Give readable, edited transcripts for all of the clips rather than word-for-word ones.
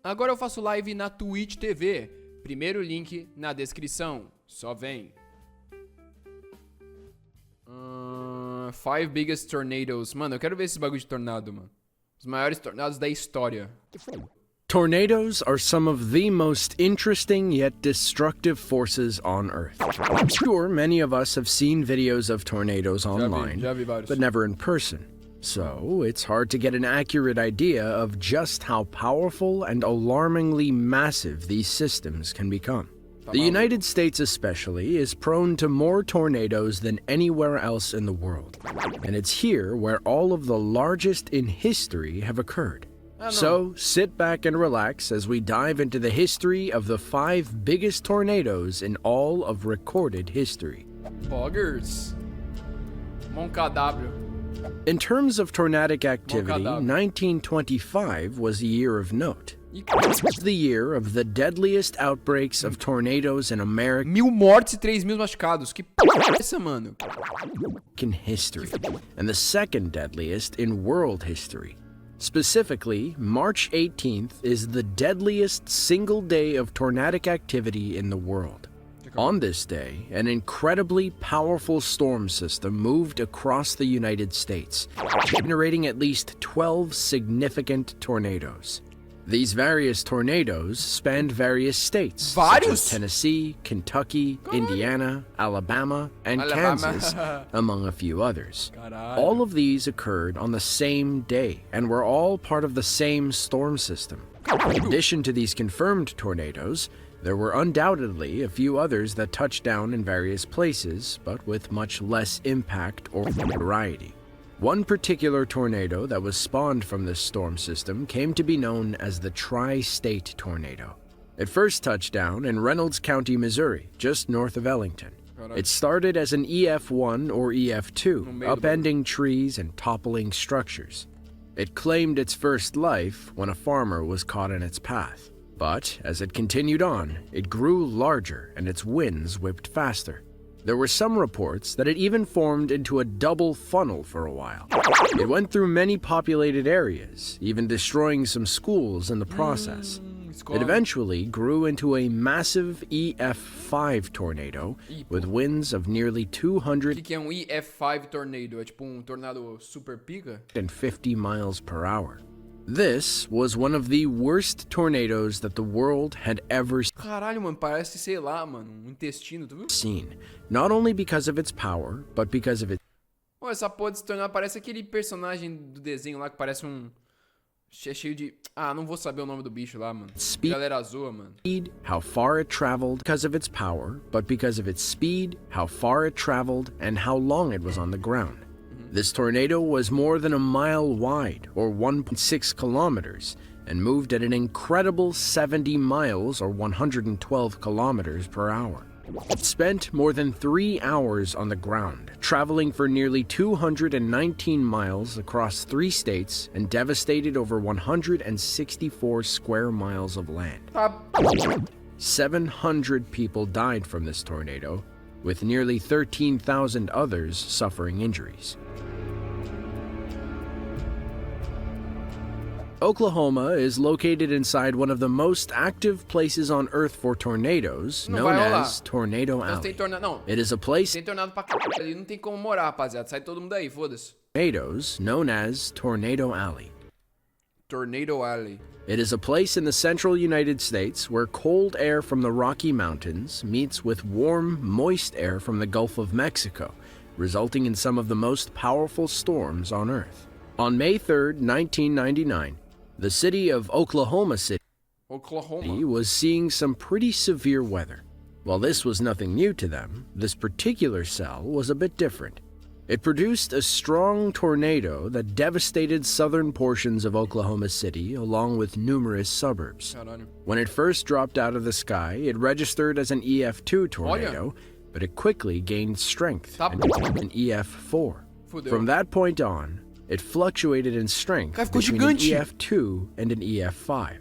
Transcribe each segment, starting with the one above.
Agora eu faço live na Twitch TV. Primeiro link na descrição. Só vem. 5 biggest tornadoes. Mano, eu quero ver esse bagulho de tornado, mano. Os maiores tornados da história. Tornadoes are some of the most interesting yet destructive forces on Earth. Sure, many of us have seen videos of tornadoes online, but never in person. So, it's hard to get an accurate idea of just how powerful and alarmingly massive these systems can become. The United States especially is prone to more tornadoes than anywhere else in the world, and it's here where all of the largest in history have occurred. So, sit back and relax as we dive into the history of the 5 biggest tornadoes in all of recorded history. Poggers. Contato. In terms of tornadic activity, 1925 was a year of note. It was the year of the deadliest outbreaks of tornadoes in America. 1000 mortes e 3000 machucados. Que porra é essa, mano? In history, and the second deadliest in world history. Specifically, March 18th is the deadliest single day of tornadic activity in the world. On this day, an incredibly powerful storm system moved across the United States, generating at least 12 significant tornadoes. These various tornadoes spanned various states, such as Tennessee, Kentucky, Indiana, Alabama, and Kansas, among a few others. All of these occurred on the same day and were all part of the same storm system. In addition to these confirmed tornadoes, there were undoubtedly a few others that touched down in various places, but with much less impact or variety. One particular tornado that was spawned from this storm system came to be known as the Tri-State Tornado. It first touched down in Reynolds County, Missouri, just north of Ellington. It started as an EF1 or EF2, upending trees and toppling structures. It claimed its first life when a farmer was caught in its path. But as it continued on, it grew larger and its winds whipped faster. There were some reports that it even formed into a double funnel for a while. It went through many populated areas, even destroying some schools in the process. It eventually grew into a massive EF5 tornado with winds of nearly 200. O que é EF5 tornado? É tipo tornado super pica? 50 miles per hour. This was one of the worst tornadoes that the world had ever Caralho, mano, parece, sei lá, mano, intestino, tu viu? Seen. Not only because of its power, but because of its... Pô, essa porra desse tornado parece aquele personagem do desenho lá que parece um... É cheio de... Ah, não vou saber o nome do bicho lá, mano. Speed, galera zoa, mano. How far it traveled because of its power, but because of its speed, how far it traveled, and how long it was on the ground. This tornado was more than a mile wide, or 1.6 kilometers, and moved at an incredible 70 miles, or 112 kilometers per hour. It spent more than 3 hours on the ground, traveling for nearly 219 miles across 3 states, and devastated over 164 square miles of land. 700 people died from this tornado, with nearly 13,000 others suffering injuries. Oklahoma is located inside one of the most active places on Earth for tornadoes, known as Tornado Alley. It is a place tem tornado pra caralho ali, não tem como morar, rapaziada. Sai todo mundo aí, foda-se. Tornadoes known as Tornado Alley. Tornado Alley. It is a place in the central United States where cold air from the Rocky Mountains meets with warm, moist air from the Gulf of Mexico, resulting in some of the most powerful storms on Earth. On May 3rd, 1999, the city of Oklahoma City was seeing some pretty severe weather. While this was nothing new to them, this particular cell was a bit different. It produced a strong tornado that devastated southern portions of Oklahoma City along with numerous suburbs. When it first dropped out of the sky, it registered as an EF2 tornado, but it quickly gained strength and became an EF4. From that point on, it fluctuated in strength between an EF2 and an EF5.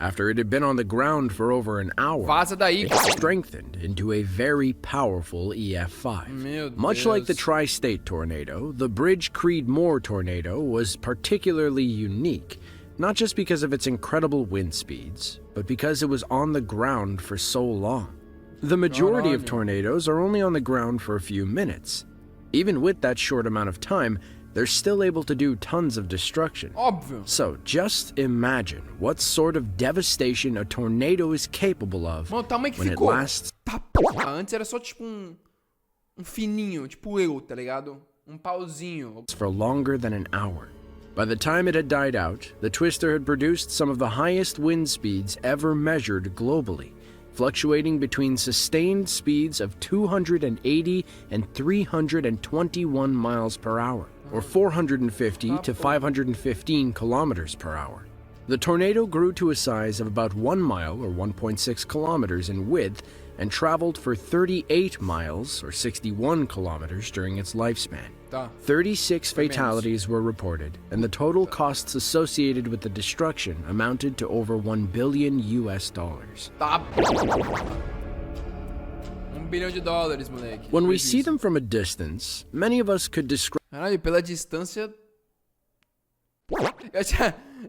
After it had been on the ground for over an hour, it strengthened into a very powerful EF5. Much like the Tri-State Tornado, the Bridge Creed Moore tornado was particularly unique, not just because of its incredible wind speeds, but because it was on the ground for so long. The majority of tornadoes are only on the ground for a few minutes. Even with that short amount of time, they're still able to do tons of destruction. Óbvio. So just imagine what sort of devastation a tornado is capable of Mano, o tamanho que when it ficou. lasts Tá porra. Antes era só tipo um fininho, tipo eu, tá ligado? Um pauzinho. for longer than an hour. By the time it had died out, the twister had produced some of the highest wind speeds ever measured globally, fluctuating between sustained speeds of 280 and 321 miles per hour, or 450 to 515 kilometers per hour. The tornado grew to a size of about 1 mile or 1.6 kilometers in width and traveled for 38 miles or 61 kilometers during its lifespan. Tá. 36 fatalities were reported, and the total costs associated with the destruction amounted to over $1 billion. Tá porra. $1 bilhão, moleque. When we see them from a distance, many of us could describe Caralho, pela distância.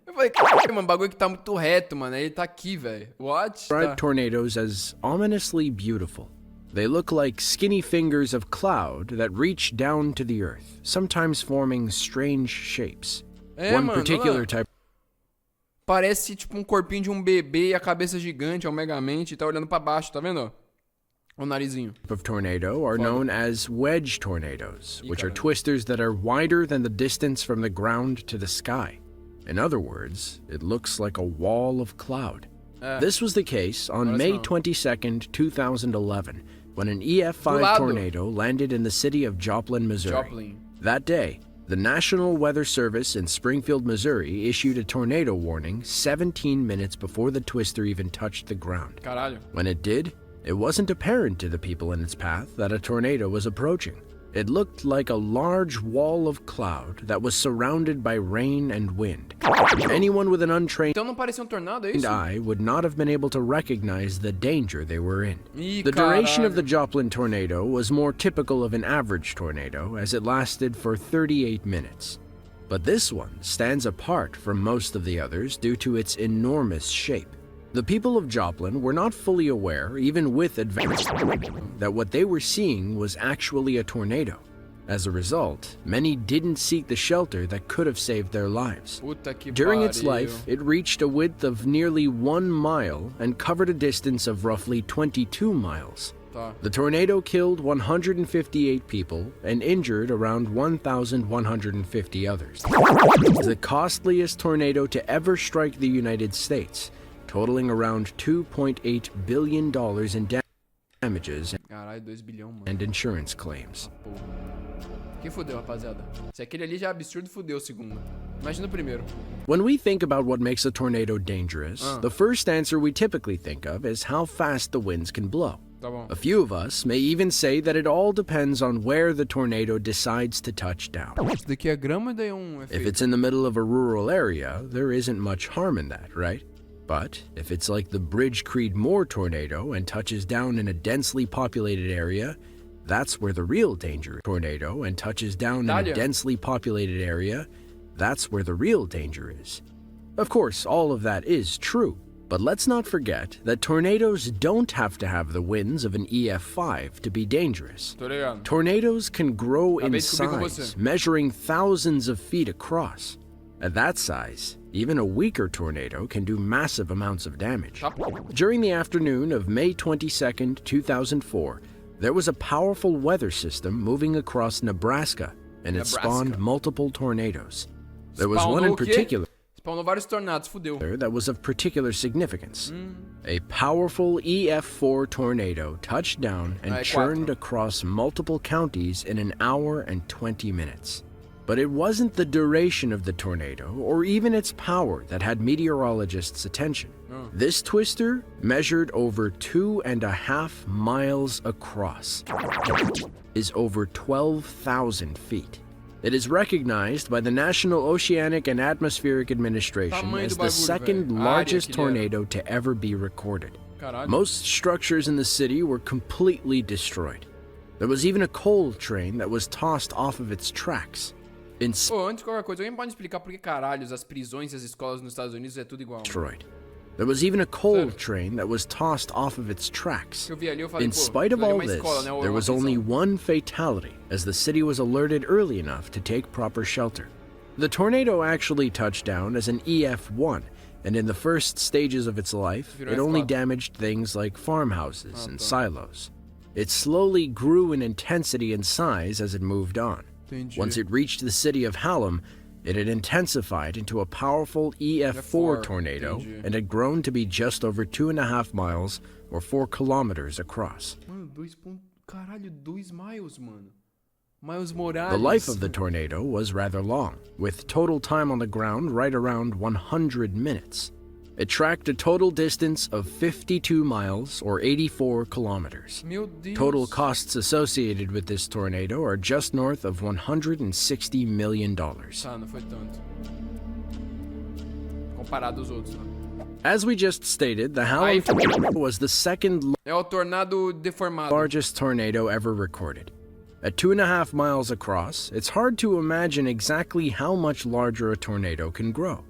Eu falei, caralho, mano, o bagulho que tá muito reto, mano. Ele tá aqui, velho. What? Tá. tornadoes as ominously beautiful. They look like skinny fingers of cloud that reach down to the earth, sometimes forming strange shapes. One mano, particular type parece tipo um corpinho de um bebê e a cabeça gigante, omegamente, e tá olhando pra baixo, tá vendo? O narizinho. of tornado are known as wedge tornadoes, which are twisters that are wider than the distance from the ground to the sky. In other words, it looks like a wall of cloud. This was the case on May 22nd, 2011, when an EF5 tornado landed in the city of Joplin, Missouri. That day, the National Weather Service in Springfield, Missouri issued a tornado warning 17 minutes before the twister even touched the ground. Caralho. When it did, it wasn't apparent to the people in its path that a tornado was approaching. It looked like a large wall of cloud that was surrounded by rain and wind. Anyone with an untrained Então não parecia um tornado, é isso? eye would not have been able to recognize the danger they were in. Ih, The duration of the caralho. Joplin tornado was more typical of an average tornado, as it lasted for 38 minutes. But this one stands apart from most of the others due to its enormous shape. The people of Joplin were not fully aware, even with advanced, that what they were seeing was actually a tornado. As a result, many didn't seek the shelter that could have saved their lives. Puta que During its pariu. life, it reached a width of nearly 1 mile and covered a distance of roughly 22 miles. Tá. The tornado killed 158 people and injured around 1,150 others. It's the costliest tornado to ever strike the United States, totaling around $2.8 billion in damages Caralho, 2 bilhões, mano. and insurance claims. Porra. Quem fudeu, rapaziada? Se aquele ali já é absurdo, fudeu o segundo. Imagina o primeiro. When we think about what makes a tornado dangerous, the first answer we typically think of is how fast the winds can blow. Tá bom. A few of us may even say that it all depends on where the tornado decides to touch down. Isso daqui é grama e daí é um If efeito. it's in the middle of a rural area, there isn't much harm in that, right? But if it's like the Bridge Creed Moore tornado and touches down in a densely populated area, that's where the real danger is. Tornado and touches down in a Dália. densely populated area, that's where the real danger is. Of course, all of that is true, but let's not forget that tornadoes don't have to have the winds of an EF5 to be dangerous. Tô ligado. Tornadoes can grow in Acabei de descobrir com size, você. measuring thousands of feet across. At that size, even a weaker tornado can do massive amounts of damage. Tá porra. During the afternoon of May 22nd, 2004, there was a powerful weather system moving across Nebraska, and it spawned multiple tornadoes. There was one in Spawnou o quê? particular Spawnou vários tornados, fudeu. that was of particular significance. A powerful EF4 tornado touched down and Aí, churned 4. across multiple counties in an hour and 20 minutes. But it wasn't the duration of the tornado or even its power that had meteorologists' attention. This twister measured over 2.5 miles across, is over 12,000 feet. It is recognized by the National Oceanic and Atmospheric Administration Tamanho as do the bagulho, second velho. A área largest que ele era. tornado to ever be recorded. Caralho. Most structures in the city were completely destroyed. There was even a coal train that was tossed off of its tracks. Pô, antes de qualquer coisa, alguém pode explicar por que caralhos as prisões e as escolas nos Estados Unidos é tudo igual? destroyed. There was even a coal train that was tossed off of its tracks. Eu vi ali, eu falei, In pô, spite of aquilo ali é all uma this, escola, né? Ou there uma was only prisão. one fatality, as the city was alerted early enough to take proper shelter. The tornado actually touched down as an EF1, and in the first stages of its life, Virou it only F4. damaged things like farmhouses and silos. It slowly grew in intensity and size as it moved on. Entendi. Once it reached the city of Hallam, it had intensified into a powerful EF4 F4, tornado entendi. and had grown to be just over 2.5 miles or 4 kilometers across. Mano, Caralho, 2 miles, mano. Miles Morales. The life of the tornado was rather long, with total time on the ground right around 100 minutes. It tracked a total distance of 52 miles or 84 kilometers. Meu Deus. Total costs associated with this tornado are just north of $160 million. Tá, não foi tanto. Comparado aos outros, né? As we just stated, the Hallam tornado was the second É o tornado deformado. largest tornado ever recorded. At 2.5 miles across, it's hard to imagine exactly how much larger a tornado can grow.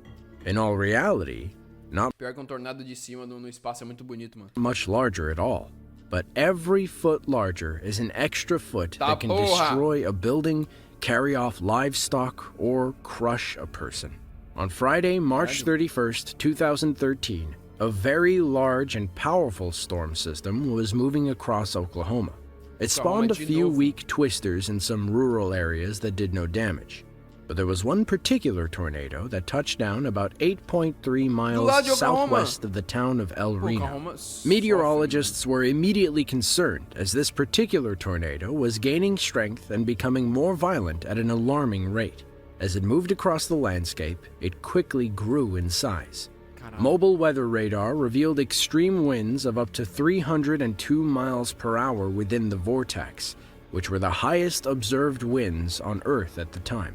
In all reality, not Pior que um tornado de cima no espaço é muito bonito, mano. much larger at all. But every foot larger is an extra foot Tá that can porra. destroy a building, carry off livestock, or crush a person. On Friday, March 31st, 2013, a very large and powerful storm system was moving across Oklahoma. It spawned a few weak twisters in some rural areas that did no damage. But there was one particular tornado that touched down about 8.3 lado de miles Oklahoma. southwest of the town of El Reno. Oklahoma sofre. Meteorologists were immediately concerned as this particular tornado was gaining strength and becoming more violent at an alarming rate. As it moved across the landscape, it quickly grew in size. Caralho. Mobile weather radar revealed extreme winds of up to 302 miles per hour within the vortex, which were the highest observed winds on Earth at the time.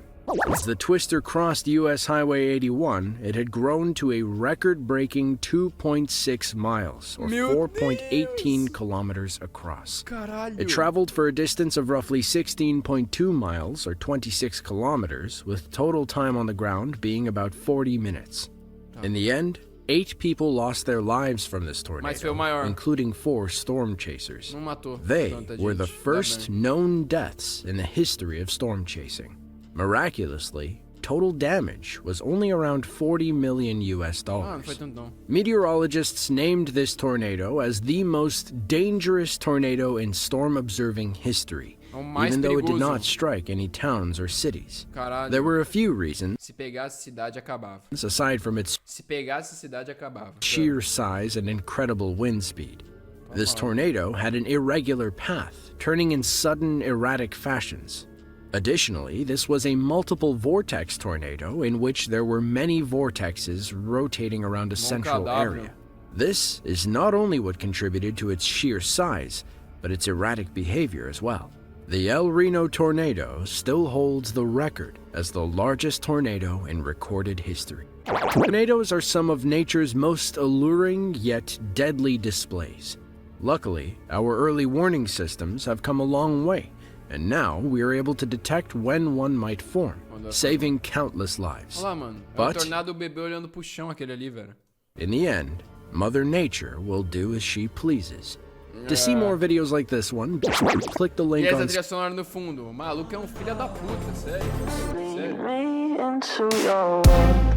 As the twister crossed US Highway 81, it had grown to a record-breaking 2.6 miles, or Meu 4.18 kilometers across. Caralho. It traveled for a distance of roughly 16.2 miles, or 26 kilometers, with total time on the ground being about 40 minutes. In the end, 8 people lost their lives from this Mas foi o maior. tornado, including 4 storm chasers. Não matou. They tanta were the gente. Ainda first bem. known deaths in the history of storm chasing. Miraculously, total damage was only around 40 million US Ah, não foi dollars. tanto não. Meteorologists named this tornado as the most dangerous tornado in storm observing history, É o mais even though it did perigoso. not strike any towns or cities. Caralho. There were a few reasons, Se pegasse cidade, acabava. aside from its Se pegasse cidade, acabava. sheer size and incredible wind speed. This tornado had an irregular path, turning in sudden, erratic fashions. Additionally, this was a multiple vortex tornado in which there were many vortexes rotating around a central cadáver. area. This is not only what contributed to its sheer size, but its erratic behavior as well. The El Reno tornado still holds the record as the largest tornado in recorded history. Tornadoes are some of nature's most alluring yet deadly displays. Luckily, our early warning systems have come a long way, and now we are able to detect when one might form, saving countless lives. Olha lá, mano. É But- o tornado bebê olhando pro chão, aquele ali, velho. In the end, Mother Nature will do as she pleases. To see more videos like this one, click the E link essa on trilha sonora no fundo. O maluco é um filho da puta, sério. Sério. Me into your world.